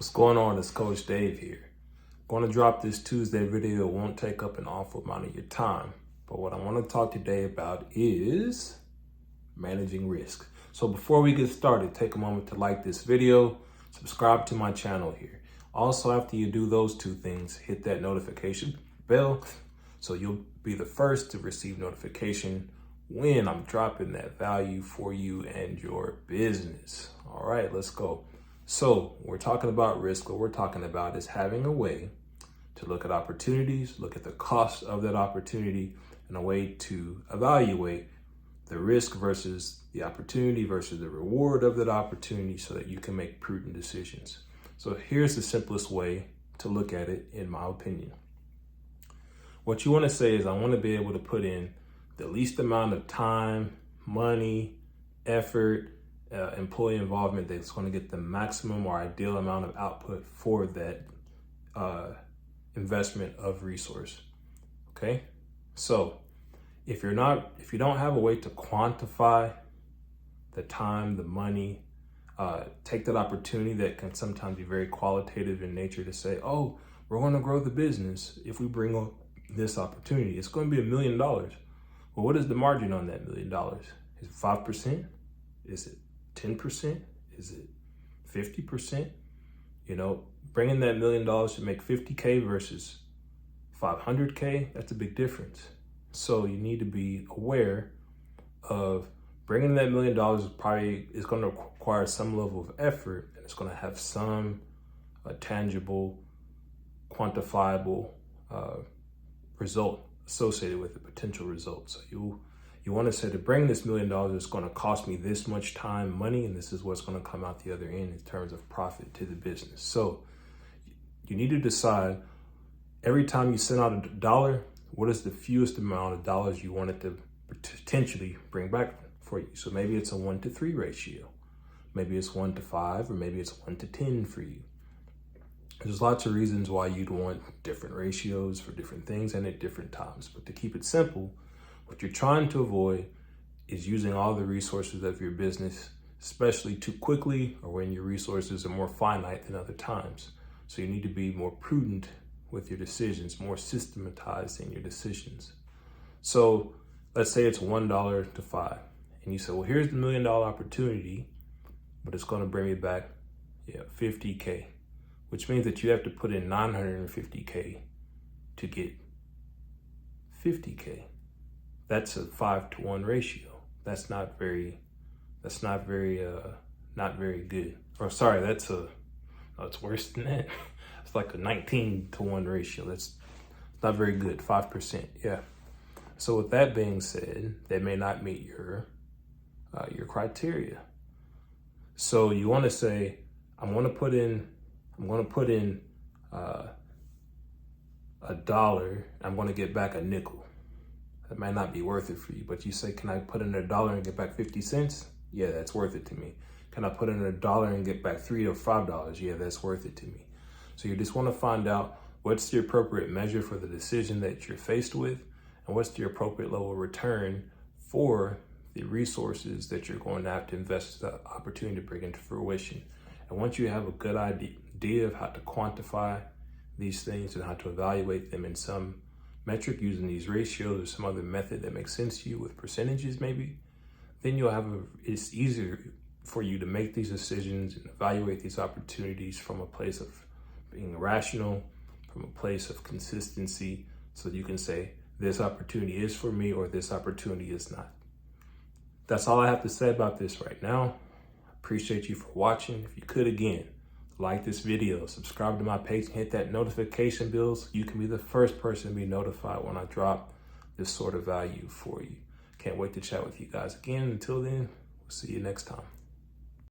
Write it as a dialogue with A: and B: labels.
A: What's going on? It's Coach Dave here. Going to drop this Tuesday video. It won't take up an awful amount of your time. But what I want to talk today about is managing risk. So before we get started, take a moment to like this video, subscribe to my channel here. Also, after you do those two things, hit that notification bell so you'll be the first to receive notification when I'm dropping that value for you and your business. All right, let's go. So we're talking about risk. What we're talking about is having a way to look at opportunities, look at the cost of that opportunity, and a way to evaluate the risk versus the opportunity versus the reward of that opportunity so that you can make prudent decisions. So here's the simplest way to look at it, in my opinion. What you want to say is, I want to be able to put in the least amount of time, money, effort, employee involvement that's going to get the maximum or ideal amount of output for that investment of resource. Okay, so if you don't have a way to quantify the time, the money, take that opportunity that can sometimes be very qualitative in nature to say, oh, we're going to grow the business if we bring on this opportunity. It's going to be $1 million. Well, what is the margin on that $1 million? Is it 5%? Is it 10%? Is it 50%? You know, bringing that $1 million to make 50K versus 500K, that's a big difference. So you need to be aware of bringing that $1 million is going to require some level of effort, and it's going to have some tangible, quantifiable result associated with the potential result. So you want to say, to bring this $1 million, it's going to cost me this much time, money, and this is what's going to come out the other end in terms of profit to the business. So you need to decide every time you send out a dollar, what is the fewest amount of dollars you want it to potentially bring back for you. So maybe it's a 1-to-3 ratio. Maybe it's 1-to-5, or maybe it's 1-to-10 for you. There's lots of reasons why you'd want different ratios for different things and at different times. But to keep it simple, what you're trying to avoid is using all the resources of your business, especially too quickly or when your resources are more finite than other times. So you need to be more prudent with your decisions, more systematized in your decisions. So let's say it's $1 to 5. And you say, well, here's the $1 million opportunity, but it's going to bring me back 50K, which means that you have to put in 950K to get 50K. That's a 5-to-1 ratio. That's not very good. Or sorry, it's worse than that. It's like a 19-to-1 ratio. That's not very good. 5%. Yeah. So with that being said, they may not meet your criteria. So you want to say, I'm going to put in $1. I'm going to get back a nickel. That might not be worth it for you, but you say, can I put in $1 and get back 50 cents? Yeah, that's worth it to me. Can I put in $1 and get back $3 or $5? Yeah, that's worth it to me. So you just want to find out what's the appropriate measure for the decision that you're faced with, and what's the appropriate level of return for the resources that you're going to have to invest the opportunity to bring into fruition. And once you have a good idea of how to quantify these things and how to evaluate them in some metric using these ratios or some other method that makes sense to you with percentages maybe, then it's easier for you to make these decisions and evaluate these opportunities from a place of being rational, from a place of consistency, so that you can say, this opportunity is for me or this opportunity is not. That's all I have to say about this right now. I appreciate you for watching. If you could, again, like this video, subscribe to my page, and hit that notification bell so you can be the first person to be notified when I drop this sort of value for you. Can't wait to chat with you guys again. Until then, we'll see you next time.